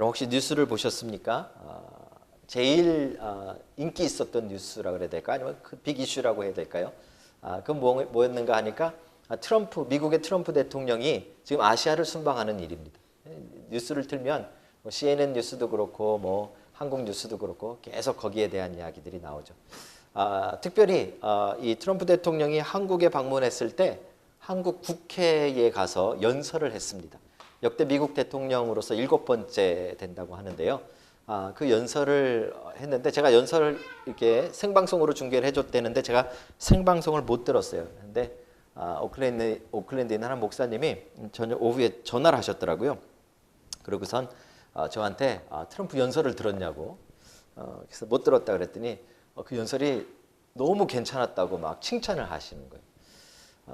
여러분 혹시 뉴스를 보셨습니까? 제일 인기 있었던 뉴스라고 그래야 될까? 아니면 그 빅 이슈라고 해야 될까요? 그건 뭐였는가 하니까 미국의 트럼프 대통령이 지금 아시아를 순방하는 일입니다. 뉴스를 틀면 뭐 CNN 뉴스도 그렇고 뭐 한국 뉴스도 그렇고 계속 거기에 대한 이야기들이 나오죠. 특별히 이 트럼프 대통령이 한국에 방문했을 때 한국 국회에 가서 연설을 했습니다. 역대 미국 대통령으로서 7번째 된다고 하는데요. 그 연설을 했는데 제가 연설을 이렇게 생방송으로 중계를 해줬대는데 제가 생방송을 못 들었어요. 근데 오클랜드에 있는 한 목사님이 저녁 오후에 전화를 하셨더라고요. 그러고선 저한테 트럼프 연설을 들었냐고. 그래서 못 들었다 그랬더니 그 연설이 너무 괜찮았다고 막 칭찬을 하시는 거예요.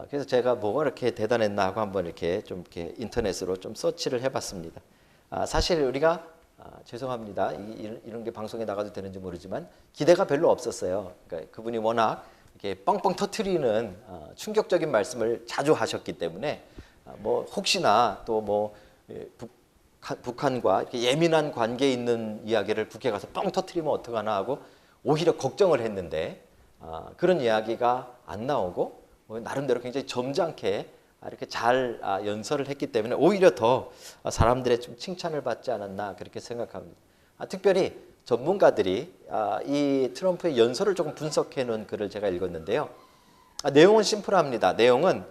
그래서 제가 뭐가 이렇게 대단했나 하고 한번 이렇게 인터넷으로 좀 서치를 해봤습니다. 사실 우리가 죄송합니다. 이런 게 방송에 나가도 되는지 모르지만 기대가 별로 없었어요. 그러니까 그분이 워낙 이렇게 뻥뻥 터트리는 충격적인 말씀을 자주 하셨기 때문에 뭐 혹시나 또 뭐 북한과 이렇게 예민한 관계에 있는 이야기를 국회 가서 뻥 터트리면 어떡하나 하고 오히려 걱정을 했는데 그런 이야기가 안 나오고 나름대로 굉장히 점잖게 이렇게 잘 연설을 했기 때문에 오히려 더 사람들의 좀 칭찬을 받지 않았나 그렇게 생각합니다. 특별히 전문가들이 이 트럼프의 연설을 조금 분석해 놓은 글을 제가 읽었는데요. 내용은 심플합니다. 내용은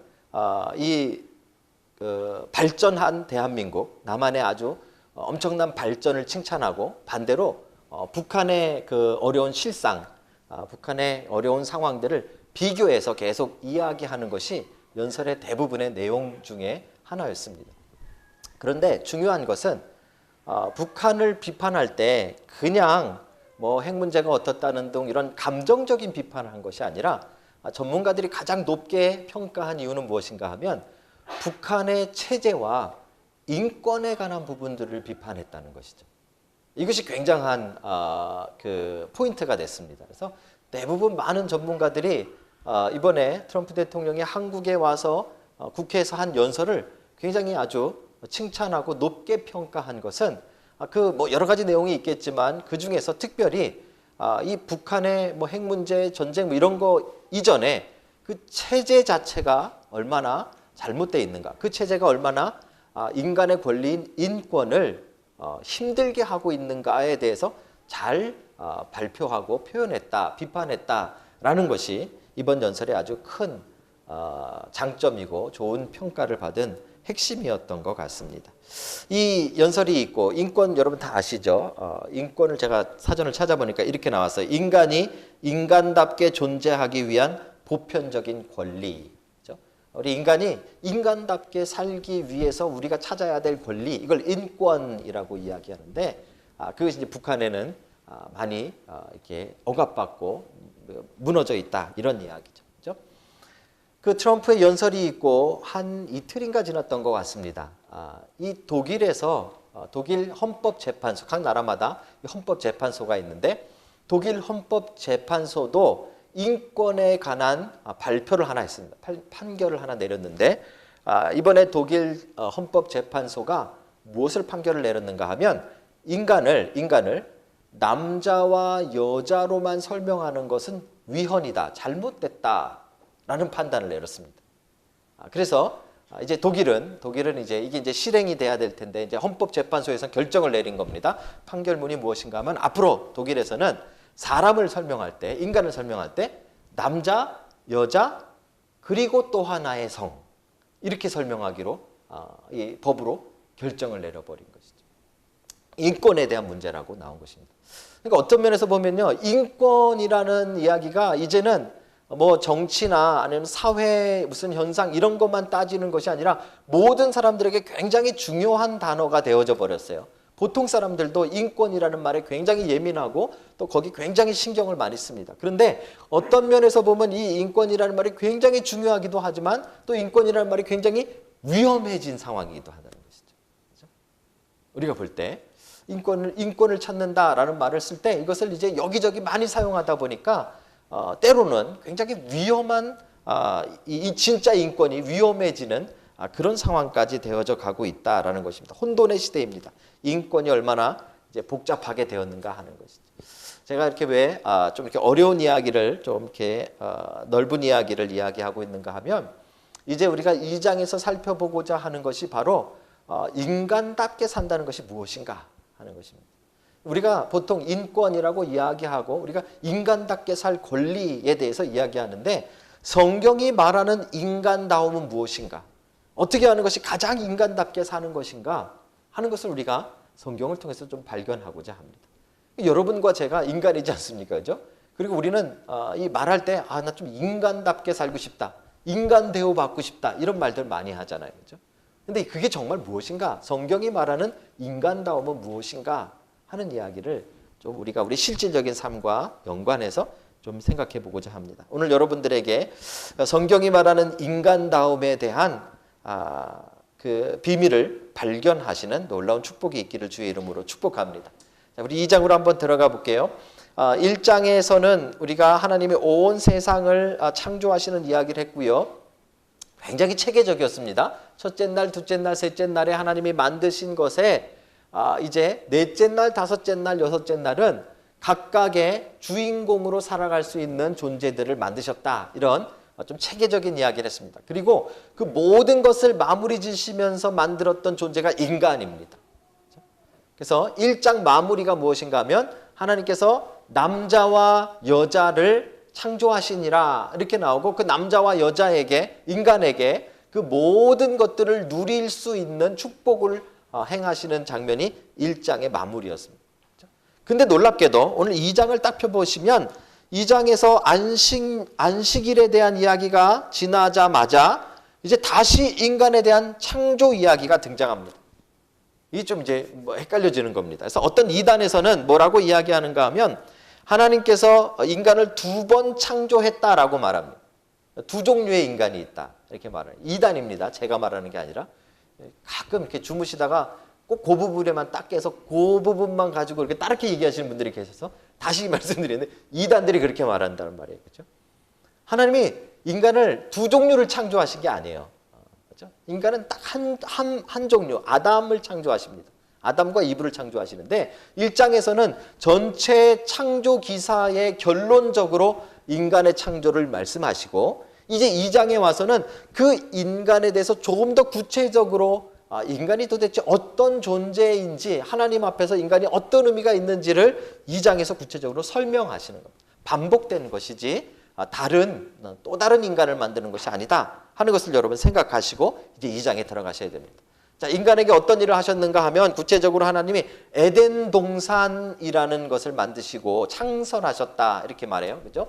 발전한 대한민국, 남한의 아주 엄청난 발전을 칭찬하고 반대로 북한의 그 어려운 실상, 북한의 어려운 상황들을 비교해서 계속 이야기하는 것이 연설의 대부분의 내용 중에 하나였습니다. 그런데 중요한 것은 북한을 비판할 때 그냥 뭐 핵 문제가 어떻다는 등 이런 감정적인 비판을 한 것이 아니라 전문가들이 가장 높게 평가한 이유는 무엇인가 하면 북한의 체제와 인권에 관한 부분들을 비판했다는 것이죠. 이것이 굉장한 그 포인트가 됐습니다. 그래서 대부분 많은 전문가들이 이번에 트럼프 대통령이 한국에 와서 국회에서 한 연설을 굉장히 아주 칭찬하고 높게 평가한 것은 뭐 여러 가지 내용이 있겠지만 그 중에서 특별히 이 북한의 뭐 핵 문제, 전쟁 뭐 이런 거 이전에 그 체제 자체가 얼마나 잘못되어 있는가, 그 체제가 얼마나 인간의 권리인 인권을 힘들게 하고 있는가에 대해서 잘 발표하고 표현했다, 비판했다라는 것이 이번 연설의 아주 큰 장점이고 좋은 평가를 받은 핵심이었던 것 같습니다. 이 연설이 있고 인권 여러분 다 아시죠? 인권을 제가 사전을 찾아보니까 이렇게 나왔어요. 인간이 인간답게 존재하기 위한 보편적인 권리. 우리 인간이 인간답게 살기 위해서 우리가 찾아야 될 권리, 이걸 인권이라고 이야기하는데 그것이 이제 북한에는 많이 이렇게 억압받고 무너져 있다 이런 이야기죠. 그렇죠? 그 트럼프의 연설이 있고 한 이틀인가 지났던 것 같습니다. 이 독일에서 독일 헌법재판소, 각 나라마다 헌법재판소가 있는데 독일 헌법재판소도 인권에 관한 발표를 하나 했습니다. 판결을 하나 내렸는데 이번에 독일 헌법재판소가 무엇을 판결을 내렸는가 하면 인간을 남자와 여자로만 설명하는 것은 위헌이다, 잘못됐다라는 판단을 내렸습니다. 그래서 이제 독일은 이제 이게 이제 실행이 돼야 될 텐데 이제 헌법재판소에서 결정을 내린 겁니다. 판결문이 무엇인가 하면 앞으로 독일에서는 사람을 설명할 때, 인간을 설명할 때 남자, 여자, 그리고 또 하나의 성 이렇게 설명하기로 이 법으로 결정을 내려버린 것이죠. 인권에 대한 문제라고 나온 것입니다. 그러니까 어떤 면에서 보면요, 인권이라는 이야기가 이제는 뭐 정치나 아니면 사회 무슨 현상 이런 것만 따지는 것이 아니라 모든 사람들에게 굉장히 중요한 단어가 되어져 버렸어요. 보통 사람들도 인권이라는 말에 굉장히 예민하고 또 거기 굉장히 신경을 많이 씁니다. 그런데 어떤 면에서 보면 이 인권이라는 말이 굉장히 중요하기도 하지만 또 인권이라는 말이 굉장히 위험해진 상황이기도 하다는 것이죠. 그렇죠? 우리가 볼 때 인권을 찾는다라는 말을 쓸 때 이것을 이제 여기저기 많이 사용하다 보니까 때로는 굉장히 위험한 이 진짜 인권이 위험해지는 그런 상황까지 되어져 가고 있다라는 것입니다. 혼돈의 시대입니다. 인권이 얼마나 이제 복잡하게 되었는가 하는 것이죠. 제가 이렇게 왜 좀 이렇게 어려운 이야기를 좀 이렇게 넓은 이야기를 이야기하고 있는가 하면 이제 우리가 2장에서 살펴보고자 하는 것이 바로 인간답게 산다는 것이 무엇인가 하는 것입니다. 우리가 보통 인권이라고 이야기하고 우리가 인간답게 살 권리에 대해서 이야기하는데 성경이 말하는 인간다움은 무엇인가? 어떻게 하는 것이 가장 인간답게 사는 것인가 하는 것을 우리가 성경을 통해서 좀 발견하고자 합니다. 여러분과 제가 인간이지 않습니까? 그죠? 그리고 우리는 이 말할 때 나 좀 인간답게 살고 싶다. 인간 대우받고 싶다. 이런 말들 많이 하잖아요. 그죠? 근데 그게 정말 무엇인가? 성경이 말하는 인간다움은 무엇인가? 하는 이야기를 좀 우리가 우리 실질적인 삶과 연관해서 좀 생각해 보고자 합니다. 오늘 여러분들에게 성경이 말하는 인간다움에 대한 그 비밀을 발견하시는 놀라운 축복이 있기를 주의 이름으로 축복합니다. 자, 우리 2장으로 한번 들어가 볼게요. 1장에서는 우리가 하나님이 온 세상을 창조하시는 이야기를 했고요. 굉장히 체계적이었습니다. 첫째 날, 둘째 날, 셋째 날에 하나님이 만드신 것에 이제 넷째 날, 다섯째 날, 여섯째 날은 각각의 주인공으로 살아갈 수 있는 존재들을 만드셨다. 이런 좀 체계적인 이야기를 했습니다. 그리고 그 모든 것을 마무리 지시면서 만들었던 존재가 인간입니다. 그래서 1장 마무리가 무엇인가 하면 하나님께서 남자와 여자를 창조하시니라 이렇게 나오고 그 남자와 여자에게 인간에게 그 모든 것들을 누릴 수 있는 축복을 행하시는 장면이 1장의 마무리였습니다. 근데 놀랍게도 오늘 2장을 딱 펴보시면 2장에서 안식일에 대한 이야기가 지나자마자 이제 다시 인간에 대한 창조 이야기가 등장합니다. 이게 좀 이제 헷갈려지는 겁니다. 그래서 어떤 이단에서는 뭐라고 이야기하는가 하면 하나님께서 인간을 2번 창조했다라고 말합니다. 2종류의 인간이 있다 이렇게 말해요. 이단입니다. 제가 말하는 게 아니라 가끔 이렇게 주무시다가 꼭 그 부분에만 딱 깨서 그 부분만 가지고 이렇게 따르게 얘기하시는 분들이 계셔서 다시 말씀드리는데 이단들이 그렇게 말한다는 말이에요. 그렇죠? 하나님이 인간을 2종류를 창조하신 게 아니에요. 그렇죠? 인간은 딱 한 종류, 아담을 창조하십니다. 아담과 이브를 창조하시는데 1장에서는 전체 창조 기사의 결론적으로 인간의 창조를 말씀하시고 이제 2장에 와서는 그 인간에 대해서 조금 더 구체적으로 인간이 도대체 어떤 존재인지 하나님 앞에서 인간이 어떤 의미가 있는지를 2장에서 구체적으로 설명하시는 겁니다. 반복되는 것이지 또 다른 인간을 만드는 것이 아니다 하는 것을 여러분 생각하시고 이제 2장에 들어가셔야 됩니다. 자, 인간에게 어떤 일을 하셨는가 하면 구체적으로 하나님이 에덴 동산이라는 것을 만드시고 창설하셨다 이렇게 말해요. 그죠?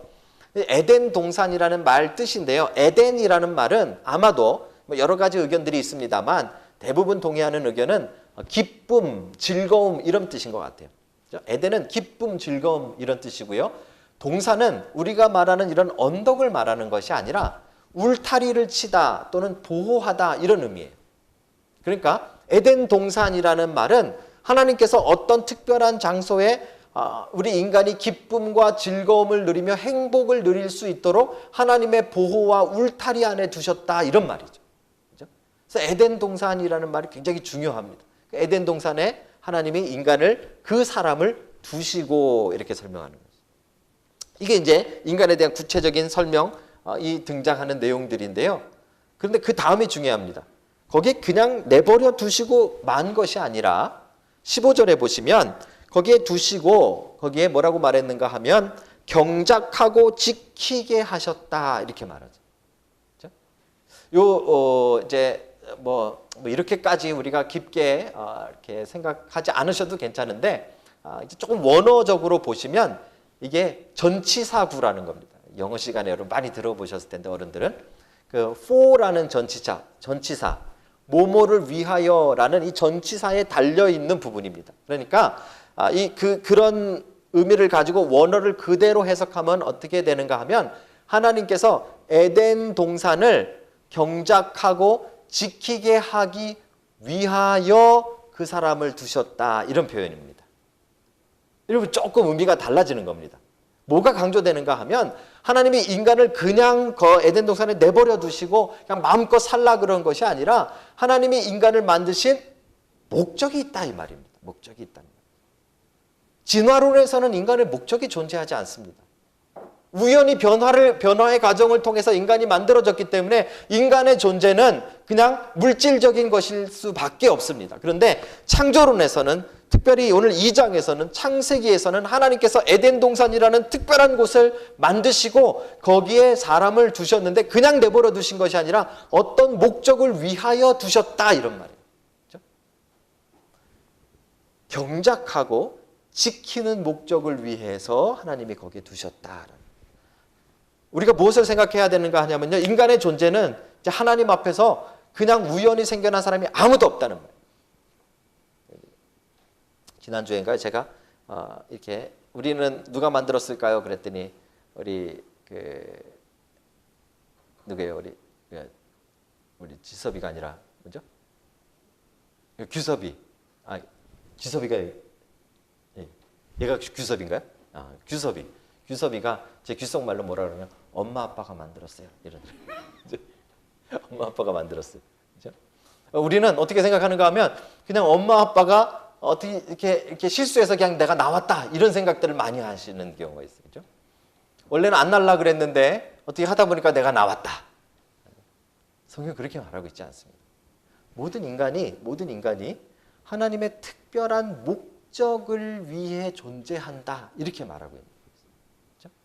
에덴 동산이라는 말 뜻인데요. 에덴이라는 말은 아마도 여러 가지 의견들이 있습니다만 대부분 동의하는 의견은 기쁨, 즐거움 이런 뜻인 것 같아요. 에덴은 기쁨, 즐거움 이런 뜻이고요. 동산은 우리가 말하는 이런 언덕을 말하는 것이 아니라 울타리를 치다 또는 보호하다 이런 의미예요. 그러니까 에덴 동산이라는 말은 하나님께서 어떤 특별한 장소에 우리 인간이 기쁨과 즐거움을 누리며 행복을 누릴 수 있도록 하나님의 보호와 울타리 안에 두셨다 이런 말이죠. 그래서 에덴 동산이라는 말이 굉장히 중요합니다. 에덴 동산에 하나님이 인간을 그 사람을 두시고 이렇게 설명하는 거죠. 이게 이제 인간에 대한 구체적인 설명이 등장하는 내용들인데요. 그런데 그 다음이 중요합니다. 거기에 그냥 내버려 두시고 만 것이 아니라 15절에 보시면 거기에 두시고 거기에 뭐라고 말했는가 하면 경작하고 지키게 하셨다 이렇게 말하죠. 그렇죠? 이제 뭐 이렇게까지 우리가 깊게 이렇게 생각하지 않으셔도 괜찮은데 이제 조금 원어적으로 보시면 이게 전치사구라는 겁니다. 영어 시간에 여러분 많이 들어보셨을 텐데 어른들은 그 for라는 전치사 뭐뭐를 위하여라는 이 전치사에 달려 있는 부분입니다. 그러니까 그런 의미를 가지고 원어를 그대로 해석하면 어떻게 되는가 하면 하나님께서 에덴 동산을 경작하고 지키게 하기 위하여 그 사람을 두셨다 이런 표현입니다. 여러분 조금 의미가 달라지는 겁니다. 뭐가 강조되는가 하면 하나님이 인간을 그냥 에덴 동산에 내버려 두시고 그냥 마음껏 살라 그런 것이 아니라 하나님이 인간을 만드신 목적이 있다 이 말입니다. 목적이 있다. 진화론에서는 인간의 목적이 존재하지 않습니다. 우연히 변화의 과정을 통해서 인간이 만들어졌기 때문에 인간의 존재는 그냥 물질적인 것일 수밖에 없습니다. 그런데 창조론에서는 특별히 오늘 2장에서는 창세기에서는 하나님께서 에덴 동산이라는 특별한 곳을 만드시고 거기에 사람을 두셨는데 그냥 내버려 두신 것이 아니라 어떤 목적을 위하여 두셨다 이런 말이에요. 그렇죠? 경작하고 지키는 목적을 위해서 하나님이 거기에 두셨다. 우리가 무엇을 생각해야 되는가 하냐면요. 인간의 존재는 이제 하나님 앞에서 그냥 우연히 생겨난 사람이 아무도 없다는 말이에요. 지난주인가요? 제가 이렇게 우리는 누가 만들었을까요? 그랬더니 우리 누구예요? 우리 지섭이가 아니라 뭐죠? 규섭이. 규섭이가 얘가 규섭인가요? 규섭이가 제 귓속말로 뭐라 그러냐면 엄마 아빠가 만들었어요. 이런. 엄마 아빠가 만들었어요. 그렇죠? 우리는 어떻게 생각하는가 하면 그냥 엄마 아빠가 어떻게 이렇게 실수해서 그냥 내가 나왔다 이런 생각들을 많이 하시는 경우가 있어요. 그렇죠? 원래는 안 날라 그랬는데 어떻게 하다 보니까 내가 나왔다. 성경 그렇게 말하고 있지 않습니다. 모든 인간이 하나님의 특별한 목적을 위해 존재한다 이렇게 말하고 있는 거예요. 그렇죠?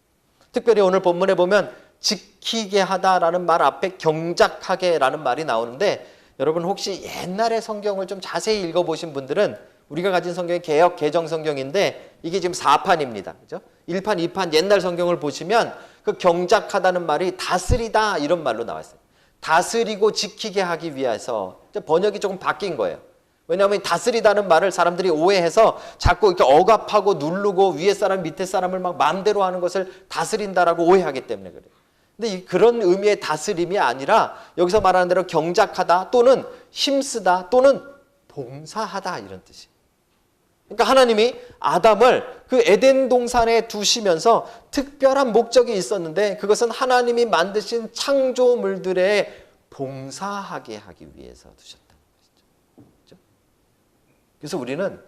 특별히 오늘 본문에 보면 지키게 하다라는 말 앞에 경작하게라는 말이 나오는데 여러분 혹시 옛날의 성경을 좀 자세히 읽어보신 분들은 우리가 가진 성경이 개역 개정 성경인데 이게 지금 4판입니다. 그죠? 1판, 2판 옛날 성경을 보시면 그 경작하다는 말이 다스리다 이런 말로 나왔어요. 다스리고 지키게 하기 위해서 번역이 조금 바뀐 거예요. 왜냐하면 다스리다는 말을 사람들이 오해해서 자꾸 이렇게 억압하고 누르고 위에 사람 밑에 사람을 막 마음대로 하는 것을 다스린다라고 오해하기 때문에 그래요. 근데 그런 의미의 다스림이 아니라 여기서 말하는 대로 경작하다 또는 힘쓰다 또는 봉사하다 이런 뜻이에요. 그러니까 하나님이 아담을 그 에덴 동산에 두시면서 특별한 목적이 있었는데 그것은 하나님이 만드신 창조물들에 봉사하게 하기 위해서 두셨다는 것이죠. 그렇죠? 그래서 우리는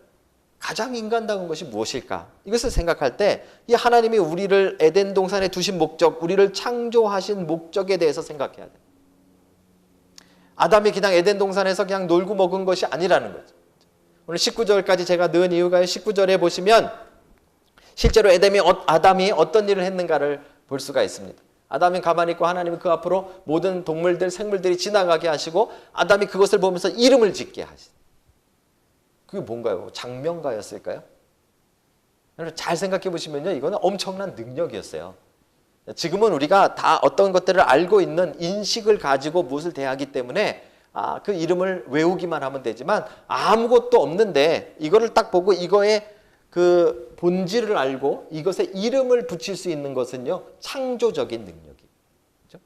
가장 인간다운 것이 무엇일까? 이것을 생각할 때 이 하나님이 우리를 에덴 동산에 두신 목적, 우리를 창조하신 목적에 대해서 생각해야 돼요. 아담이 그냥 에덴 동산에서 그냥 놀고 먹은 것이 아니라는 거죠. 오늘 19절까지 제가 넣은 이유가요. 19절에 보시면 실제로 아담이 어떤 일을 했는가를 볼 수가 있습니다. 아담이 가만히 있고 하나님은 그 앞으로 모든 동물들, 생물들이 지나가게 하시고 아담이 그것을 보면서 이름을 짓게 하시죠. 그게 뭔가요? 장명가였을까요? 여러분 잘 생각해 보시면요. 이거는 엄청난 능력이었어요. 지금은 우리가 다 어떤 것들을 알고 있는 인식을 가지고 무엇을 대하기 때문에 그 이름을 외우기만 하면 되지만 아무것도 없는데 이거를 딱 보고 이거의 그 본질을 알고 이것에 이름을 붙일 수 있는 것은요. 창조적인 능력이에요. 그렇죠?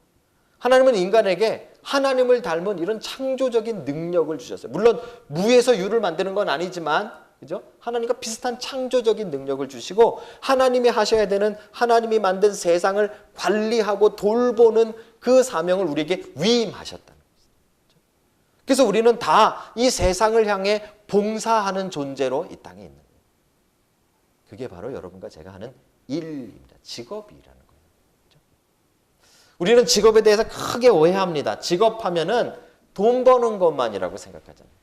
하나님은 인간에게 하나님을 닮은 이런 창조적인 능력을 주셨어요. 물론 무에서 유를 만드는 건 아니지만 그죠? 하나님과 비슷한 창조적인 능력을 주시고 하나님이 하셔야 되는 하나님이 만든 세상을 관리하고 돌보는 그 사명을 우리에게 위임하셨다는 거죠. 그래서 우리는 다 이 세상을 향해 봉사하는 존재로 이 땅에 있는 거예요. 그게 바로 여러분과 제가 하는 일입니다. 직업이라는 거예요. 그렇죠? 우리는 직업에 대해서 크게 오해합니다. 직업하면은 돈 버는 것만이라고 생각하잖아요.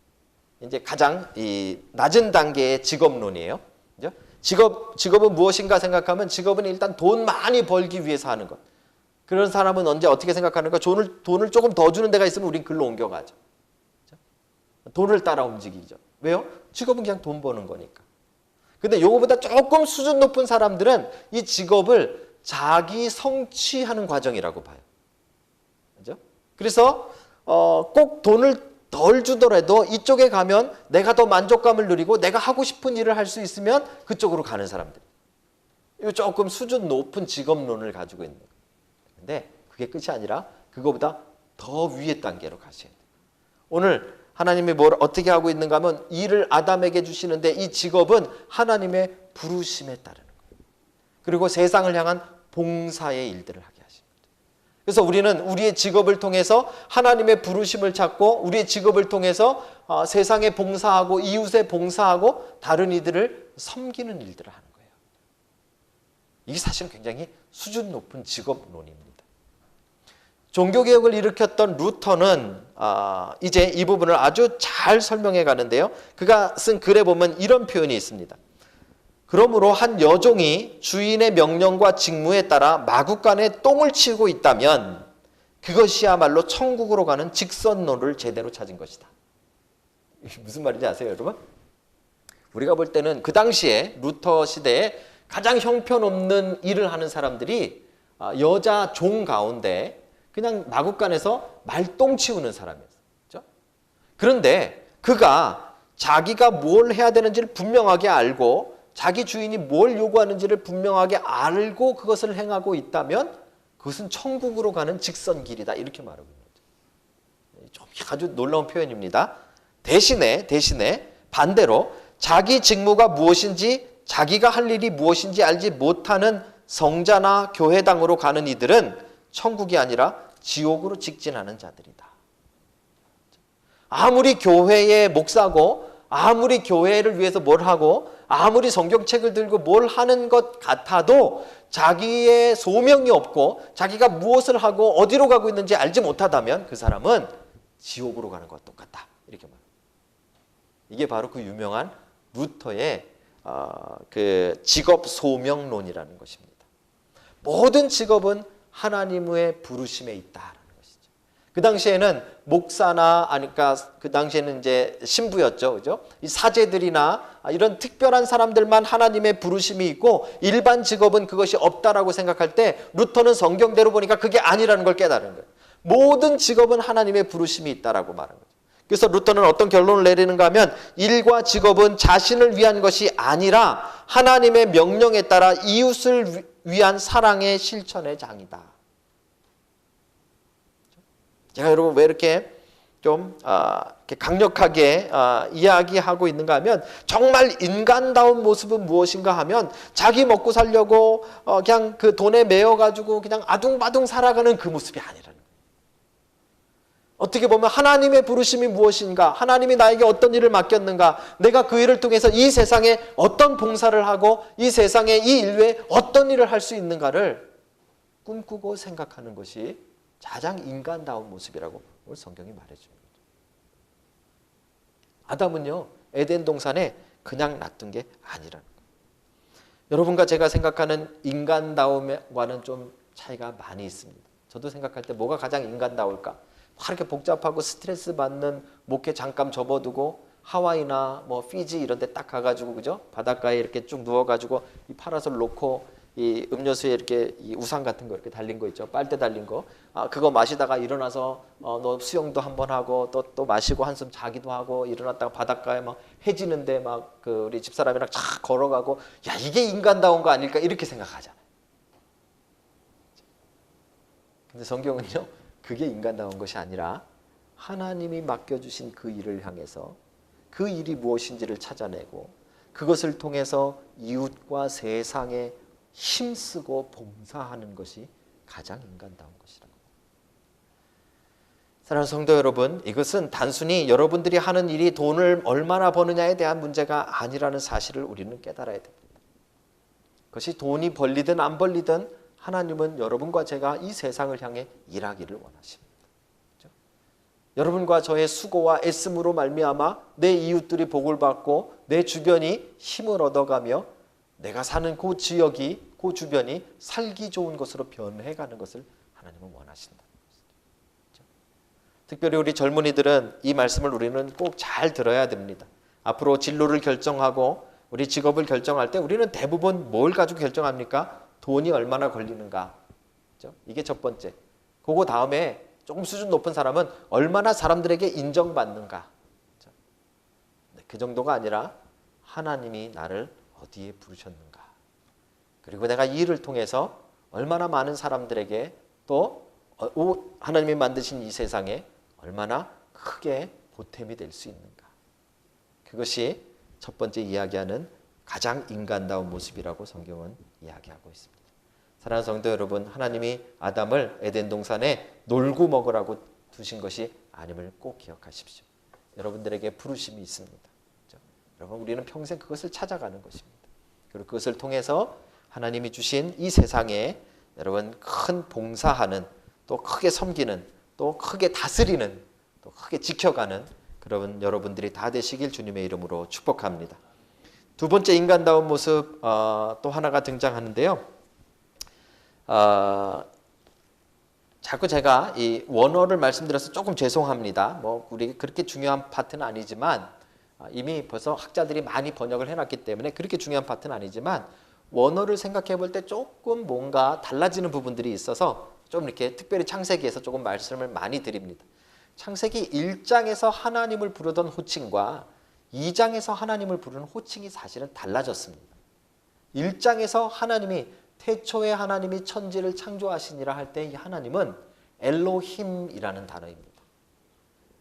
이제 가장 이 낮은 단계의 직업론이에요. 그죠? 직업은 무엇인가 생각하면 직업은 일단 돈 많이 벌기 위해서 하는 것. 그런 사람은 언제 어떻게 생각하는가? 돈을 조금 더 주는 데가 있으면 우린 글로 옮겨가죠. 그죠? 돈을 따라 움직이죠. 왜요? 직업은 그냥 돈 버는 거니까. 근데 요거보다 조금 수준 높은 사람들은 이 직업을 자기 성취하는 과정이라고 봐요. 그죠? 그래서 꼭 돈을 덜 주더라도 이쪽에 가면 내가 더 만족감을 누리고 내가 하고 싶은 일을 할 수 있으면 그쪽으로 가는 사람들. 이거 조금 수준 높은 직업론을 가지고 있는 거예요. 근데 그게 끝이 아니라 그거보다 더 위의 단계로 가셔야 돼요. 오늘 하나님이 뭘 어떻게 하고 있는가 하면 일을 아담에게 주시는데 이 직업은 하나님의 부르심에 따르는 거예요. 그리고 세상을 향한 봉사의 일들을 하게 하십니다. 그래서 우리는 우리의 직업을 통해서 하나님의 부르심을 찾고 우리의 직업을 통해서 세상에 봉사하고 이웃에 봉사하고 다른 이들을 섬기는 일들을 하는 거예요. 이게 사실은 굉장히 수준 높은 직업론입니다. 종교개혁을 일으켰던 루터는 이제 이 부분을 아주 잘 설명해 가는데요. 그가 쓴 글에 보면 이런 표현이 있습니다. 그러므로 한 여종이 주인의 명령과 직무에 따라 마구간에 똥을 치우고 있다면 그것이야말로 천국으로 가는 직선로를 제대로 찾은 것이다. 무슨 말인지 아세요, 여러분? 우리가 볼 때는 그 당시에 루터 시대에 가장 형편없는 일을 하는 사람들이 여자 종 가운데 그냥 마구간에서 말똥 치우는 사람이었죠. 그런데 그가 자기가 뭘 해야 되는지를 분명하게 알고 자기 주인이 뭘 요구하는지를 분명하게 알고 그것을 행하고 있다면 그것은 천국으로 가는 직선길이다. 이렇게 말하고 있는 거죠. 아주 놀라운 표현입니다. 대신에 반대로 자기 직무가 무엇인지 자기가 할 일이 무엇인지 알지 못하는 성자나 교회당으로 가는 이들은 천국이 아니라 지옥으로 직진하는 자들이다. 아무리 교회의 목사고 아무리 교회를 위해서 뭘 하고 아무리 성경책을 들고 뭘 하는 것 같아도 자기의 소명이 없고 자기가 무엇을 하고 어디로 가고 있는지 알지 못하다면 그 사람은 지옥으로 가는 것과 똑같다. 이렇게 말합니다. 이게 바로 그 유명한 루터의 그 직업 소명론이라는 것입니다. 모든 직업은 하나님의 부르심에 있다라는 것이죠. 그 당시에는 목사나 그러니까 그 당시에는 이제 신부였죠, 그죠? 이 사제들이나 이런 특별한 사람들만 하나님의 부르심이 있고 일반 직업은 그것이 없다라고 생각할 때 루터는 성경대로 보니까 그게 아니라는 걸 깨달은 거예요. 모든 직업은 하나님의 부르심이 있다라고 말한 거죠. 그래서 루터는 어떤 결론을 내리는가 하면 일과 직업은 자신을 위한 것이 아니라 하나님의 명령에 따라 이웃을 위한 사랑의 실천의 장이다. 제가 여러분 왜 이렇게 좀 이렇게 강력하게 이야기하고 있는가 하면 정말 인간다운 모습은 무엇인가 하면 자기 먹고 살려고 그냥 그 돈에 매여가지고 그냥 아둥바둥 살아가는 그 모습이 아니라는 거예요. 어떻게 보면 하나님의 부르심이 무엇인가, 하나님이 나에게 어떤 일을 맡겼는가, 내가 그 일을 통해서 이 세상에 어떤 봉사를 하고 이 세상에 이 인류에 어떤 일을 할 수 있는가를 꿈꾸고 생각하는 것이 가장 인간다운 모습이라고 오늘 성경이 말해줍니다. 아담은요 에덴 동산에 그냥 놔둔 게 아니라는 거예요. 여러분과 제가 생각하는 인간다움과는 좀 차이가 많이 있습니다. 저도 생각할 때 뭐가 가장 인간다울까? 이렇게 복잡하고 스트레스 받는 목회 잠깐 접어두고 하와이나 뭐 피지 이런 데 딱 가가지고 그죠? 바닷가에 이렇게 쭉 누워가지고 이 파라솔 놓고 이 음료수에 이렇게 이 우산 같은 거 이렇게 달린 거 있죠? 빨대 달린 거. 그거 마시다가 일어나서 너 수영도 한번 하고 또 마시고 한숨 자기도 하고 일어났다가 바닷가에 막 해지는데 막 그 우리 집사람이랑 쫙 걸어가고 야 이게 인간다운 거 아닐까 이렇게 생각하잖아요. 근데 성경은요. 그게 인간다운 것이 아니라 하나님이 맡겨주신 그 일을 향해서 그 일이 무엇인지를 찾아내고 그것을 통해서 이웃과 세상에 힘쓰고 봉사하는 것이 가장 인간다운 것이라고. 사랑하는 성도 여러분, 이것은 단순히 여러분들이 하는 일이 돈을 얼마나 버느냐에 대한 문제가 아니라는 사실을 우리는 깨달아야 됩니다. 그것이 돈이 벌리든 안 벌리든 하나님은 여러분과 제가 이 세상을 향해 일하기를 원하십니다. 그렇죠? 여러분과 저의 수고와 애씀으로 말미암아 내 이웃들이 복을 받고 내 주변이 힘을 얻어가며 내가 사는 그 지역이 그 주변이 살기 좋은 것으로 변해가는 것을 하나님은 원하신다. 그렇죠? 특별히 우리 젊은이들은 이 말씀을 우리는 꼭 잘 들어야 됩니다. 앞으로 진로를 결정하고 우리 직업을 결정할 때 우리는 대부분 뭘 가지고 결정합니까? 돈이 얼마나 걸리는가. 그렇죠? 이게 첫 번째. 그거 다음에 조금 수준 높은 사람은 얼마나 사람들에게 인정받는가. 그렇죠? 그 정도가 아니라 하나님이 나를 어디에 부르셨는가. 그리고 내가 이 일을 통해서 얼마나 많은 사람들에게 또 하나님이 만드신 이 세상에 얼마나 크게 보탬이 될 수 있는가. 그것이 첫 번째 이야기하는 가장 인간다운 모습이라고 성경은 이야기하고 있습니다. 사랑하는 성도 여러분, 하나님이 아담을 에덴 동산에 놀고 먹으라고 두신 것이 아님을 꼭 기억하십시오. 여러분들에게 부르심이 있습니다. 그렇죠? 여러분, 우리는 평생 그것을 찾아가는 것입니다. 그리고 그것을 통해서 하나님이 주신 이 세상에 여러분 큰 봉사하는, 또 크게 섬기는, 또 크게 다스리는, 또 크게 지켜가는 그런 여러분들이 다 되시길 주님의 이름으로 축복합니다. 두 번째 인간다운 모습 또 하나가 등장하는데요. 자꾸 제가 이 원어를 말씀드려서 조금 죄송합니다. 뭐 우리 그렇게 중요한 파트는 아니지만 이미 벌써 학자들이 많이 번역을 해놨기 때문에 그렇게 중요한 파트는 아니지만 원어를 생각해 볼 때 조금 뭔가 달라지는 부분들이 있어서 좀 이렇게 특별히 창세기에서 조금 말씀을 많이 드립니다. 창세기 1장에서 하나님을 부르던 호칭과 2장에서 하나님을 부르는 호칭이 사실은 달라졌습니다. 1장에서 하나님이 태초에 하나님이 천지를 창조하시니라 할 때 이 하나님은 엘로힘이라는 단어입니다.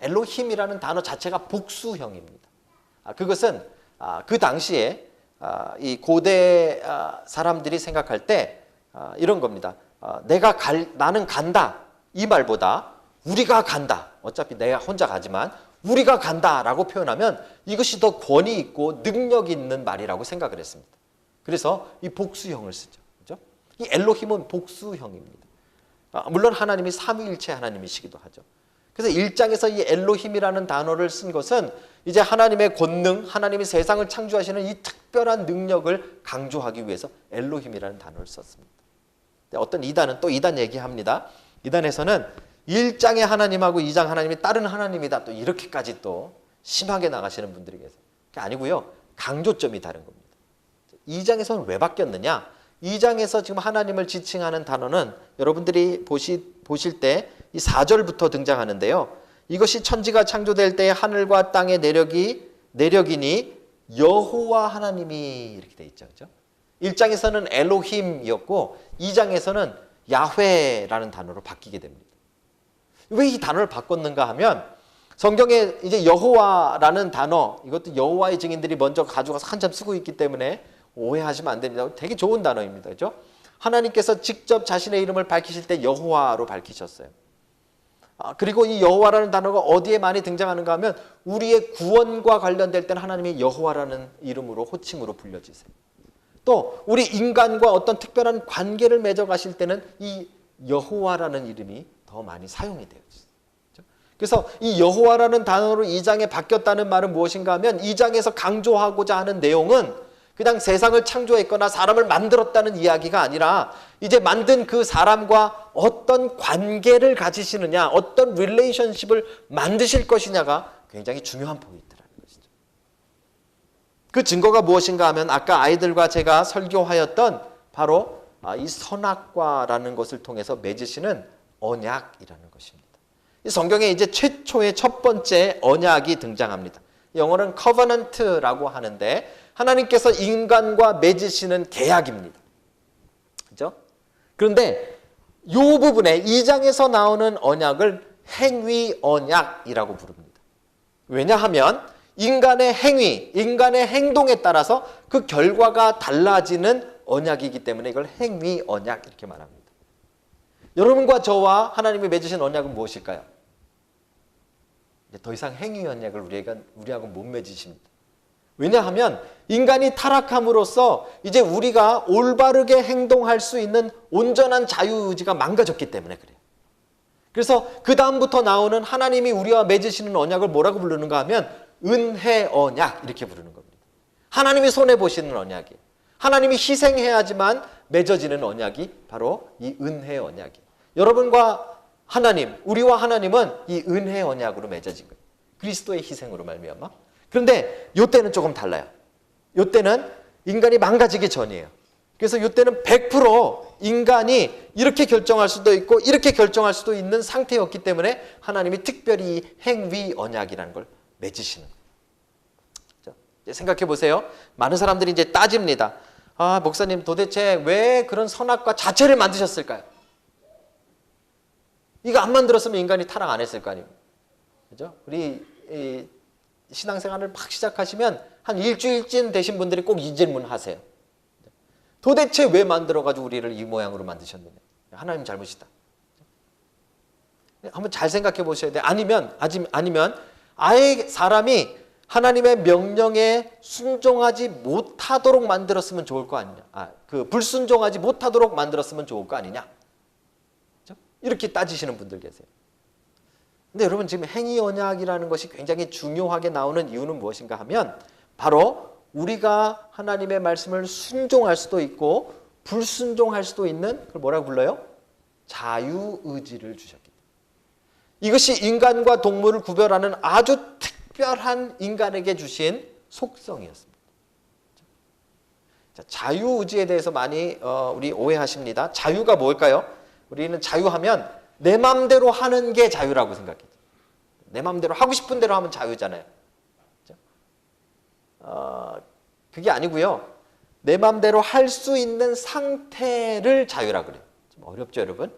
엘로힘이라는 단어 자체가 복수형입니다. 그것은 그 당시에 이 고대 사람들이 생각할 때 이런 겁니다. 나는 간다 이 말보다 우리가 간다, 어차피 내가 혼자 가지만 우리가 간다라고 표현하면 이것이 더 권위 있고 능력 있는 말이라고 생각을 했습니다. 그래서 이 복수형을 쓰죠. 그렇죠? 이 엘로힘은 복수형입니다. 물론 하나님이 삼위일체 하나님이시기도 하죠. 그래서 1장에서 이 엘로힘이라는 단어를 쓴 것은 이제 하나님의 권능, 하나님이 세상을 창조하시는 이 특별한 능력을 강조하기 위해서 엘로힘이라는 단어를 썼습니다. 어떤 이단은 또 이단 얘기합니다. 이단에서는 1장의 하나님하고 2장 하나님이 다른 하나님이다, 또 이렇게까지 또 심하게 나가시는 분들이 계세요. 그게 아니고요, 강조점이 다른 겁니다. 2장에서는 왜 바뀌었느냐? 2장에서 지금 하나님을 지칭하는 단어는 여러분들이 보실 때 이 4절부터 등장하는데요. 이것이 천지가 창조될 때 하늘과 땅의 내력이니 여호와 하나님이 이렇게 돼 있죠. 그렇죠? 1장에서는 엘로힘이었고 2장에서는 야훼라는 단어로 바뀌게 됩니다. 왜 이 단어를 바꿨는가 하면 성경에 이제 여호와라는 단어, 이것도 여호와의 증인들이 먼저 가져가서 한참 쓰고 있기 때문에 오해하시면 안 됩니다. 되게 좋은 단어입니다. 그렇죠? 하나님께서 직접 자신의 이름을 밝히실 때 여호와로 밝히셨어요. 그리고 이 여호와라는 단어가 어디에 많이 등장하는가 하면 우리의 구원과 관련될 때는 하나님이 여호와라는 이름으로 호칭으로 불려지세요. 또 우리 인간과 어떤 특별한 관계를 맺어 가실 때는 이 여호와라는 이름이 더 많이 사용이 되어 있어요. 그래서 이 여호와라는 단어로 2장에 바뀌었다는 말은 무엇인가 하면 2장에서 강조하고자 하는 내용은 그냥 세상을 창조했거나 사람을 만들었다는 이야기가 아니라 이제 만든 그 사람과 어떤 관계를 가지시느냐, 어떤 릴레이션십을 만드실 것이냐가 굉장히 중요한 포인트라는 것이죠. 그 증거가 무엇인가 하면 아까 아이들과 제가 설교하였던 바로 이 선악과라는 것을 통해서 맺으시는 언약이라는 것입니다. 이 성경에 이제 최초의 첫 번째 언약이 등장합니다. 영어는 covenant라고 하는데 하나님께서 인간과 맺으시는 계약입니다. 그렇죠? 그런데 이 부분에 2장에서 나오는 언약을 행위 언약이라고 부릅니다. 왜냐하면 인간의 행위, 인간의 행동에 따라서 그 결과가 달라지는 언약이기 때문에 이걸 행위 언약 이렇게 말합니다. 여러분과 저와 하나님이 맺으신 언약은 무엇일까요? 더 이상 행위 언약을 우리하고 못 맺으십니다. 왜냐하면 인간이 타락함으로써 이제 우리가 올바르게 행동할 수 있는 온전한 자유의지가 망가졌기 때문에 그래요. 그래서 그 다음부터 나오는 하나님이 우리와 맺으시는 언약을 뭐라고 부르는가 하면 은혜 언약 이렇게 부르는 겁니다. 하나님이 손해보시는 언약이에요. 하나님이 희생해야지만 맺어지는 언약이 바로 이 은혜 언약이에요. 여러분과 하나님, 우리와 하나님은 이 은혜 언약으로 맺어진 거예요. 그리스도의 희생으로 말미암아. 그런데 이때는 조금 달라요. 이때는 인간이 망가지기 전이에요. 그래서 이때는 100% 인간이 이렇게 결정할 수도 있고 이렇게 결정할 수도 있는 상태였기 때문에 하나님이 특별히 행위 언약이라는 걸 맺으시는 거예요. 생각해 보세요. 많은 사람들이 이제 따집니다. 목사님 도대체 왜 그런 선악과 자체를 만드셨을까요? 이거 안 만들었으면 인간이 타락 안 했을 거 아니에요. 그죠? 우리 신앙생활을 막 시작하시면 한 일주일쯤 되신 분들이 꼭 이 질문 하세요. 도대체 왜 만들어가지고 우리를 이 모양으로 만드셨느냐? 하나님 잘못이다. 한번 잘 생각해 보셔야 돼요. 아니면 아예 사람이 하나님의 명령에 순종하지 못하도록 만들었으면 좋을 거 아니냐. 불순종하지 못하도록 만들었으면 좋을 거 아니냐. 그렇죠? 이렇게 따지시는 분들 계세요. 근데 여러분 지금 행위 언약이라는 것이 굉장히 중요하게 나오는 이유는 무엇인가 하면 바로 우리가 하나님의 말씀을 순종할 수도 있고 불순종할 수도 있는 그걸 뭐라고 불러요? 자유의지를 주셨기 때문에. 이것이 인간과 동물을 구별하는 아주 특별한 인간에게 주신 속성이었습니다. 자, 자유의지에 대해서 많이 우리 오해하십니다. 자유가 뭘까요? 우리는 자유하면 내 마음대로 하는 게 자유라고 생각해요. 내 마음대로 하고 싶은 대로 하면 자유잖아요. 그게 아니고요. 내 마음대로 할 수 있는 상태를 자유라고 그래요. 좀 어렵죠, 여러분?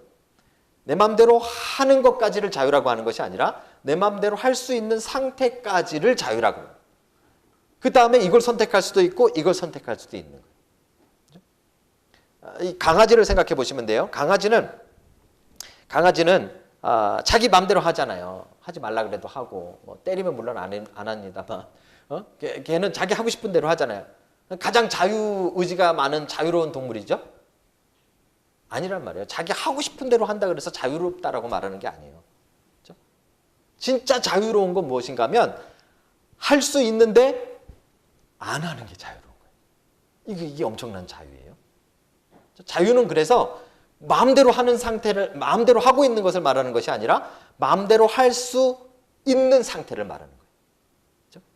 내 마음대로 하는 것까지를 자유라고 하는 것이 아니라 내 마음대로 할 수 있는 상태까지를 자유라고 해요. 그 다음에 이걸 선택할 수도 있고 이걸 선택할 수도 있는 거예요. 이 강아지를 생각해 보시면 돼요. 강아지는 자기 마음대로 하잖아요. 하지 말라 그래도 하고 뭐 때리면 물론 안 합니다만 걔는 자기 하고 싶은 대로 하잖아요. 가장 자유의지가 많은 자유로운 동물이죠? 아니란 말이에요. 자기 하고 싶은 대로 한다 그래서 자유롭다라고 말하는 게 아니에요. 그렇죠? 진짜 자유로운 건 무엇인가 하면 할 수 있는데 안 하는 게 자유로운 거예요. 이게 엄청난 자유예요. 자유는 그래서 마음대로 하는 상태를 마음대로 하고 있는 것을 말하는 것이 아니라 마음대로 할 수 있는 상태를 말하는 거예요. 그렇죠?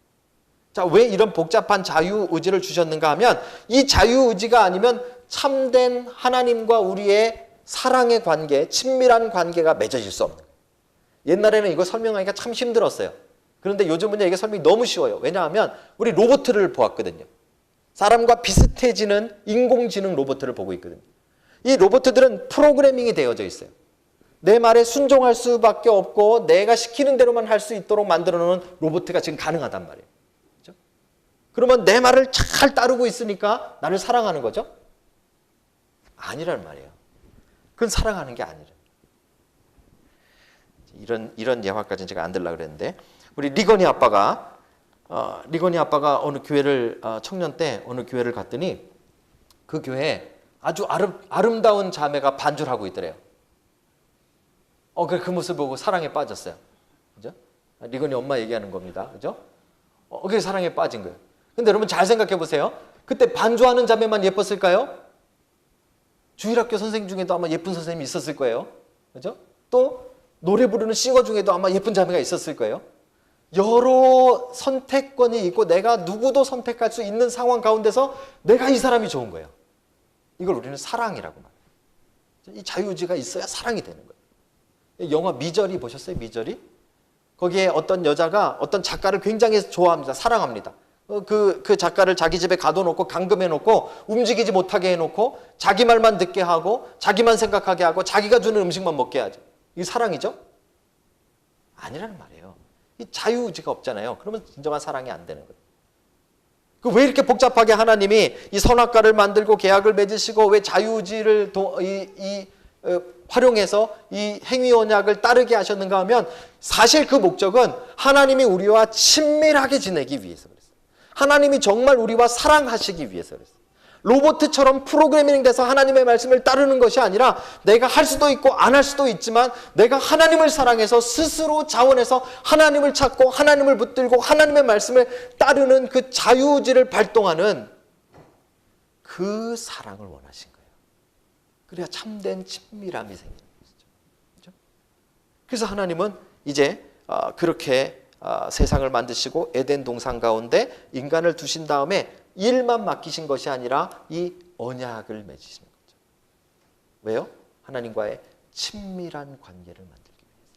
자, 왜 이런 복잡한 자유의지를 주셨는가 하면 이 자유의지가 아니면 참된 하나님과 우리의 사랑의 관계, 친밀한 관계가 맺어질 수 없는 거예요. 옛날에는 이거 설명하기가 참 힘들었어요. 그런데 요즘은 이게 설명이 너무 쉬워요. 왜냐하면 우리 로봇을 보았거든요. 사람과 비슷해지는 인공지능 로봇을 보고 있거든요. 이 로봇들은 프로그래밍이 되어져 있어요. 내 말에 순종할 수밖에 없고 내가 시키는 대로만 할 수 있도록 만들어 놓은 로봇가 지금 가능하단 말이에요. 그렇죠? 그러면 내 말을 잘 따르고 있으니까 나를 사랑하는 거죠? 아니란 말이에요. 그건 사랑하는 게 아니래요. 이런 예화까지는 제가 안 들려고 그랬는데 우리 리건이 아빠가 어느 교회를 청년 때 어느 교회를 갔더니 그 교회에 아주 아름다운 자매가 반주를 하고 있더래요. 그 모습 보고 사랑에 빠졌어요. 그죠? 리건이 엄마 얘기하는 겁니다. 그죠? 그게 사랑에 빠진 거예요. 근데 여러분 잘 생각해 보세요. 그때 반주하는 자매만 예뻤을까요? 주일학교 선생님 중에도 아마 예쁜 선생님이 있었을 거예요. 그죠? 또 노래 부르는 싱어 중에도 아마 예쁜 자매가 있었을 거예요. 여러 선택권이 있고 내가 누구도 선택할 수 있는 상황 가운데서 내가 이 사람이 좋은 거예요. 이걸 우리는 사랑이라고 말해요. 이 자유의지가 있어야 사랑이 되는 거예요. 영화 미저리 보셨어요? 미저리? 거기에 어떤 여자가 어떤 작가를 굉장히 좋아합니다. 사랑합니다. 그 작가를 자기 집에 가둬놓고 감금해놓고 움직이지 못하게 해놓고 자기 말만 듣게 하고 자기만 생각하게 하고 자기가 주는 음식만 먹게 하죠. 이게 사랑이죠? 아니라는 말이에요. 이 자유의지가 없잖아요. 그러면 진정한 사랑이 안 되는 거예요. 왜 이렇게 복잡하게 하나님이 이 선악과를 만들고 계약을 맺으시고 왜 자유의지를 활용해서 이 행위 언약을 따르게 하셨는가 하면 사실 그 목적은 하나님이 우리와 친밀하게 지내기 위해서 그랬어요. 하나님이 정말 우리와 사랑하시기 위해서 그랬어요. 로봇처럼 프로그래밍 돼서 하나님의 말씀을 따르는 것이 아니라 내가 할 수도 있고 안 할 수도 있지만 내가 하나님을 사랑해서 스스로 자원해서 하나님을 찾고 하나님을 붙들고 하나님의 말씀을 따르는 그 자유의지를 발동하는 그 사랑을 원하신 거예요. 그래야 참된 친밀함이 생기는 것이죠. 그렇죠? 그래서 하나님은 이제 그렇게 세상을 만드시고 에덴 동산 가운데 인간을 두신 다음에 일만 맡기신 것이 아니라 이 언약을 맺으시는 거죠. 왜요? 하나님과의 친밀한 관계를 만들기 위해서.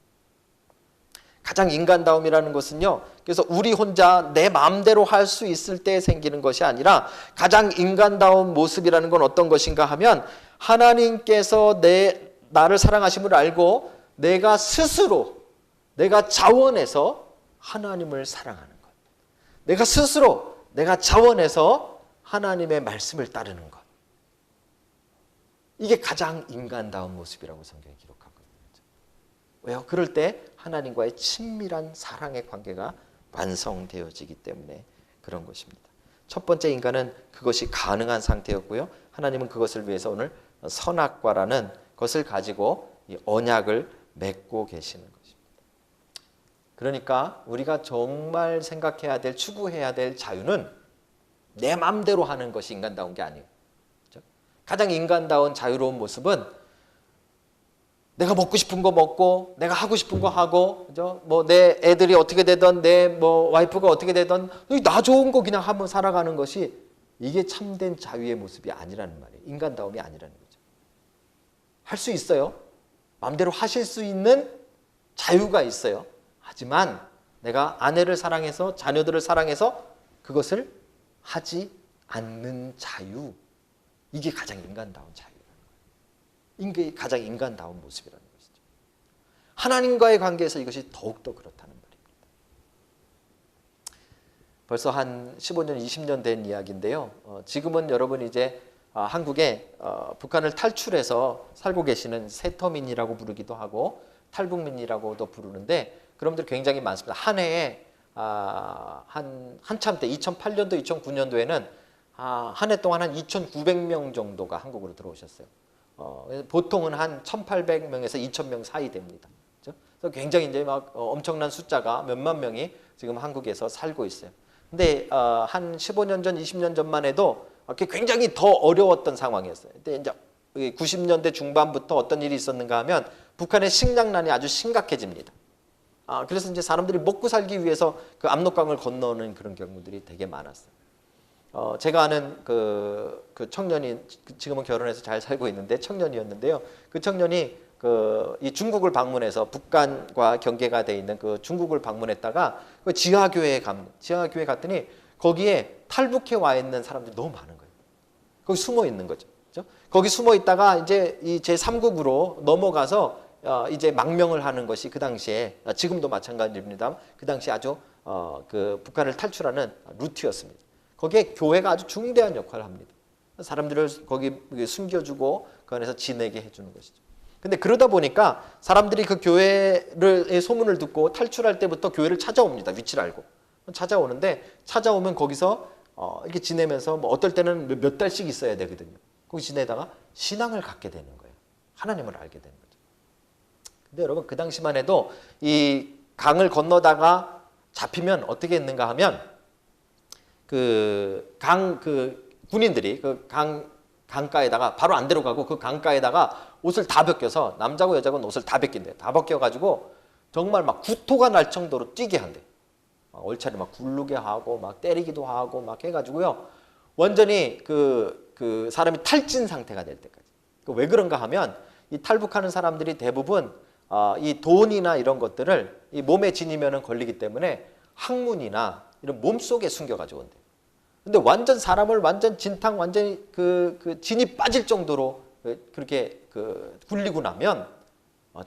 가장 인간다움이라는 것은요. 그래서 우리 혼자 내 마음대로 할 수 있을 때 생기는 것이 아니라 가장 인간다운 모습이라는 건 어떤 것인가 하면 하나님께서 나를 사랑하심을 알고 내가 스스로 내가 자원해서 하나님을 사랑하는 것. 내가 스스로 내가 자원해서 하나님의 말씀을 따르는 것. 이게 가장 인간다운 모습이라고 성경이 기록하고 있는 거죠. 왜요? 그럴 때 하나님과의 친밀한 사랑의 관계가 완성되어지기 때문에 그런 것입니다. 첫 번째 인간은 그것이 가능한 상태였고요. 하나님은 그것을 위해서 오늘 선악과라는 것을 가지고 이 언약을 맺고 계시는 것입니다. 그러니까 우리가 정말 생각해야 될, 추구해야 될 자유는 내 마음대로 하는 것이 인간다운 게 아니에요. 그렇죠? 가장 인간다운 자유로운 모습은 내가 먹고 싶은 거 먹고, 내가 하고 싶은 거 하고, 그죠? 뭐 내 애들이 어떻게 되던, 내 뭐 와이프가 어떻게 되던, 나 좋은 거 그냥 한번 살아가는 것이 이게 참된 자유의 모습이 아니라는 말이에요. 인간다움이 아니라는 거죠. 할 수 있어요. 마음대로 하실 수 있는 자유가 있어요. 하지만 내가 아내를 사랑해서, 자녀들을 사랑해서 그것을 하지 않는 자유, 이게 가장 인간다운 자유라는 거예요. 이게 가장 인간다운 모습이라는 것이죠. 하나님과의 관계에서 이것이 더욱더 그렇다는 말입니다. 벌써 한 15년, 20년 된 이야기인데요. 지금은 여러분 이제 한국에 북한을 탈출해서 살고 계시는 세터민이라고 부르기도 하고 탈북민이라고도 부르는데 그런 분들이 굉장히 많습니다. 한 해에 한참 때 2008년도, 2009년도에는 한 해 동안 한 2,900명 정도가 한국으로 들어오셨어요. 보통은 한 1,800명에서 2,000명 사이 됩니다. 그렇죠? 그래서 굉장히 이제 막 엄청난 숫자가 몇만 명이 지금 한국에서 살고 있어요. 근데 한 15년 전, 20년 전만 해도 굉장히 더 어려웠던 상황이었어요. 근데 이제 90년대 중반부터 어떤 일이 있었는가 하면 북한의 식량난이 아주 심각해집니다. 그래서 이제 사람들이 먹고 살기 위해서 그 압록강을 건너는 그런 경우들이 되게 많았어요. 제가 아는 그 청년이 지금은 결혼해서 잘 살고 있는데 청년이었는데요. 그 청년이 이 중국을 방문해서 북한과 경계가 돼 있는 그 중국을 방문했다가 그 지하교회에 갔더니 거기에 탈북해 와 있는 사람들이 너무 많은 거예요. 거기 숨어 있는 거죠. 그렇죠? 거기 숨어 있다가 이제 이 제3국으로 넘어가서 이제 망명을 하는 것이 그 당시에, 지금도 마찬가지입니다. 그 당시 아주 그 북한을 탈출하는 루트였습니다. 거기에 교회가 아주 중대한 역할을 합니다. 사람들을 거기 숨겨주고 그 안에서 지내게 해주는 것이죠. 근데 그러다 보니까 사람들이 그 교회의 소문을 듣고 탈출할 때부터 교회를 찾아옵니다. 위치를 알고. 찾아오는데 찾아오면 거기서 이렇게 지내면서 뭐 어떨 때는 몇 달씩 있어야 되거든요. 거기 지내다가 신앙을 갖게 되는 거예요. 하나님을 알게 되는 거죠. 근데 여러분 그 당시만 해도 이 강을 건너다가 잡히면 어떻게 했는가 하면 그 군인들이 그 강가에다가 바로 안 데려가고 그 강가에다가 옷을 다 벗겨서 남자고 여자고 옷을 다 벗긴대요. 다 벗겨가지고 정말 막 구토가 날 정도로 뛰게 한대요. 얼차려 막 굴르게 하고 막 때리기도 하고 막 해가지고요. 완전히 그 사람이 탈진 상태가 될 때까지. 왜 그런가 하면 이 탈북하는 사람들이 대부분 이 돈이나 이런 것들을 이 몸에 지니면은 걸리기 때문에 항문이나 이런 몸 속에 숨겨가지고 온대요. 근데 완전 사람을 완전 진탕 완전히 그 진이 빠질 정도로 그렇게 굴리고 나면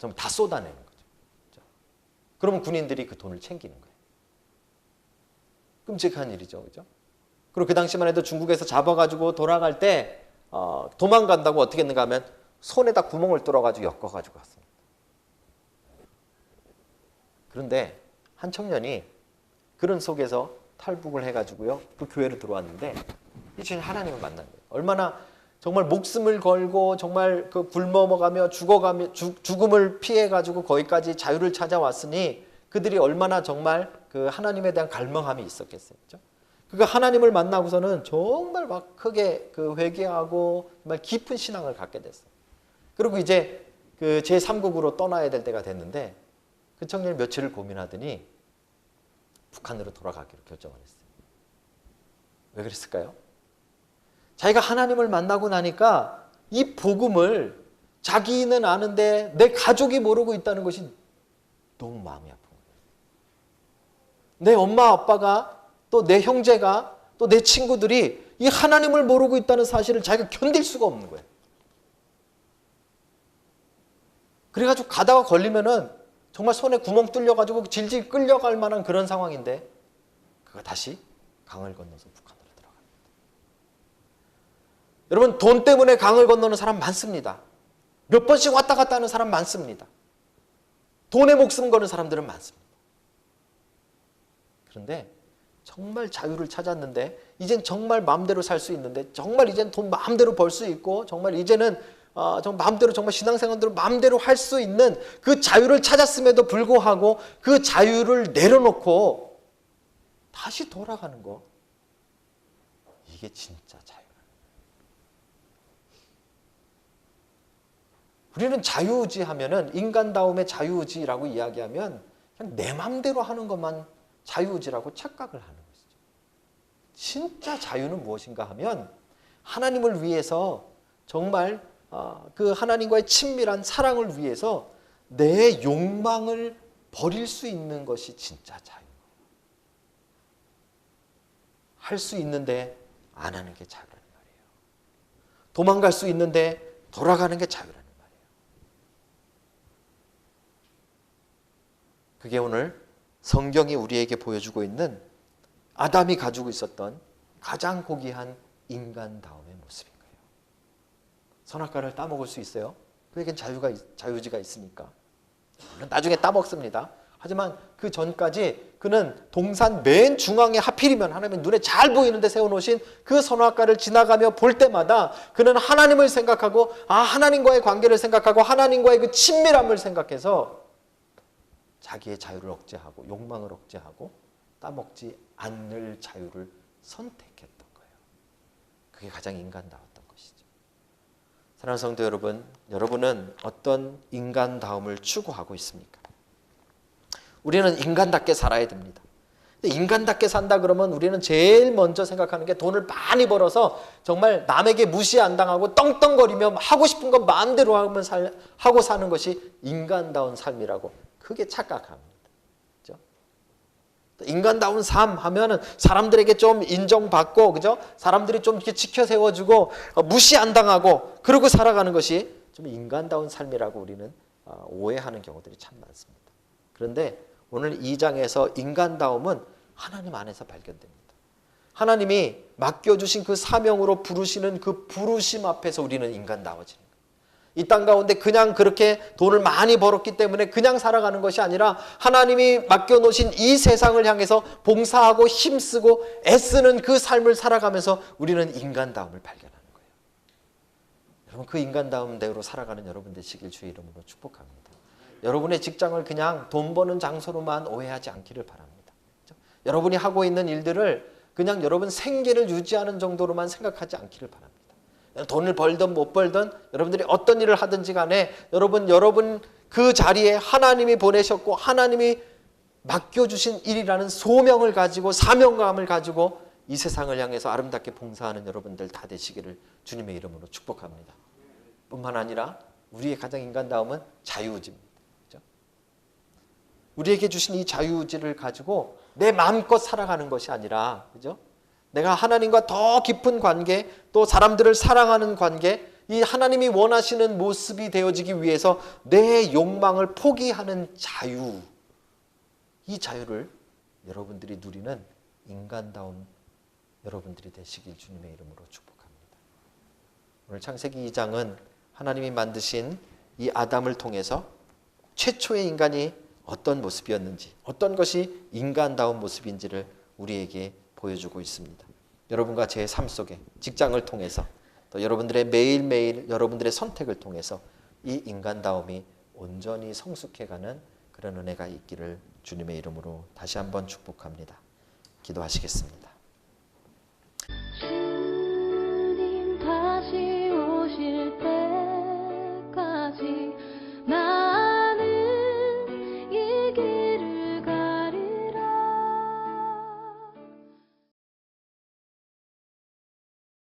좀 다 쏟아내는 거죠. 그러면 군인들이 그 돈을 챙기는 거예요. 끔찍한 일이죠, 그죠? 그리고 그 당시만 해도 중국에서 잡아가지고 돌아갈 때 도망간다고 어떻게 했는가 하면 손에다 구멍을 뚫어가지고 엮어가지고 갔습니다. 그런데 한 청년이 그런 속에서 탈북을 해가지고요, 그 교회로 들어왔는데 이제 하나님을 만난 거예요. 얼마나 정말 목숨을 걸고 정말 그 굶어먹으며 죽어가며 죽음을 피해가지고 거기까지 자유를 찾아왔으니 그들이 얼마나 정말 그 하나님에 대한 갈망함이 있었겠어요. 그렇죠? 그가 하나님을 만나고서는 정말 막 크게 그 회개하고 정말 깊은 신앙을 갖게 됐어요. 그리고 이제 그 제3국으로 떠나야 될 때가 됐는데 그 청년이 며칠을 고민하더니 북한으로 돌아가기로 결정을 했어요. 왜 그랬을까요? 자기가 하나님을 만나고 나니까 이 복음을 자기는 아는데 내 가족이 모르고 있다는 것이 너무 마음이 아픈 거예요. 내 엄마 아빠가 또 내 형제가 또 내 친구들이 이 하나님을 모르고 있다는 사실을 자기가 견딜 수가 없는 거예요. 그래가지고 가다가 걸리면은 정말 손에 구멍 뚫려가지고 질질 끌려갈 만한 그런 상황인데 그가 다시 강을 건너서 북한으로 들어갑니다. 여러분, 돈 때문에 강을 건너는 사람 많습니다. 몇 번씩 왔다 갔다 하는 사람 많습니다. 돈에 목숨 거는 사람들은 많습니다. 그런데 정말 자유를 찾았는데, 이젠 정말 마음대로 살 수 있는데, 정말 이젠 돈 마음대로 벌 수 있고, 정말 이제는 정말 마음대로, 정말 신앙생활대로 마음대로 할 수 있는 그 자유를 찾았음에도 불구하고 그 자유를 내려놓고 다시 돌아가는 거, 이게 진짜 자유예요. 우리는 자유의지 하면은, 인간다움의 자유의지라고 이야기하면 그냥 내 마음대로 하는 것만 자유의지라고 착각을 하는 것이죠. 진짜 자유는 무엇인가 하면, 하나님을 위해서 정말 그 하나님과의 친밀한 사랑을 위해서 내 욕망을 버릴 수 있는 것이 진짜 자유. 할 수 있는데 안 하는 게 자유라는 말이에요. 도망갈 수 있는데 돌아가는 게 자유라는 말이에요. 그게 오늘 성경이 우리에게 보여주고 있는 아담이 가지고 있었던 가장 고귀한 인간다움의 모습인 거예요. 선악과를 따먹을 수 있어요. 그에겐 자유지가 있으니까. 물론 나중에 따먹습니다. 하지만 그 전까지 그는 동산 맨 중앙에, 하필이면 하나님의 눈에 잘 보이는데 세워놓으신 그 선악과를 지나가며 볼 때마다 그는 하나님을 생각하고, 하나님과의 관계를 생각하고, 하나님과의 그 친밀함을 생각해서 자기의 자유를 억제하고, 욕망을 억제하고, 따먹지 않을 자유를 선택했던 거예요. 그게 가장 인간다웠던 것이죠. 사랑하는 성도 여러분, 여러분은 어떤 인간다움을 추구하고 있습니까? 우리는 인간답게 살아야 됩니다. 인간답게 산다 그러면 우리는 제일 먼저 생각하는 게, 돈을 많이 벌어서 정말 남에게 무시 안 당하고 떵떵거리며 하고 싶은 건 마음대로 하고 사는 것이 인간다운 삶이라고 크게 착각합니다. 그죠? 인간다운 삶 하면은 사람들에게 좀 인정받고, 그죠? 사람들이 좀 이렇게 지켜 세워주고, 무시 안 당하고, 그러고 살아가는 것이 좀 인간다운 삶이라고 우리는 오해하는 경우들이 참 많습니다. 그런데 오늘 2장에서 인간다움은 하나님 안에서 발견됩니다. 하나님이 맡겨주신 그 사명으로 부르시는 그 부르심 앞에서 우리는 인간다워지는 거예요. 이 땅 가운데 그냥 그렇게 돈을 많이 벌었기 때문에 그냥 살아가는 것이 아니라, 하나님이 맡겨놓으신 이 세상을 향해서 봉사하고 힘쓰고 애쓰는 그 삶을 살아가면서 우리는 인간다움을 발견하는 거예요. 여러분, 그 인간다움대로 살아가는 여러분 되시길 주의 이름으로 축복합니다. 여러분의 직장을 그냥 돈 버는 장소로만 오해하지 않기를 바랍니다. 그렇죠? 여러분이 하고 있는 일들을 그냥 여러분 생계를 유지하는 정도로만 생각하지 않기를 바랍니다. 돈을 벌든 못 벌든, 여러분들이 어떤 일을 하든지 간에 여러분 그 자리에 하나님이 보내셨고 하나님이 맡겨주신 일이라는 소명을 가지고, 사명감을 가지고 이 세상을 향해서 아름답게 봉사하는 여러분들 다 되시기를 주님의 이름으로 축복합니다. 뿐만 아니라 우리의 가장 인간다움은 자유의지입니다. 우리에게 주신 이 자유의지를 가지고 내 마음껏 살아가는 것이 아니라, 그죠? 내가 하나님과 더 깊은 관계, 또 사람들을 사랑하는 관계, 이 하나님이 원하시는 모습이 되어지기 위해서 내 욕망을 포기하는 자유, 이 자유를 여러분들이 누리는 인간다운 여러분들이 되시길 주님의 이름으로 축복합니다. 오늘 창세기 2장은 하나님이 만드신 이 아담을 통해서 최초의 인간이 어떤 모습이었는지, 어떤 것이 인간다운 모습인지를 우리에게 보여주고 있습니다. 여러분과 제 삶 속에, 직장을 통해서, 또 여러분들의 매일매일 여러분들의 선택을 통해서 이 인간다움이 온전히 성숙해가는 그런 은혜가 있기를 주님의 이름으로 다시 한번 축복합니다. 기도하시겠습니다.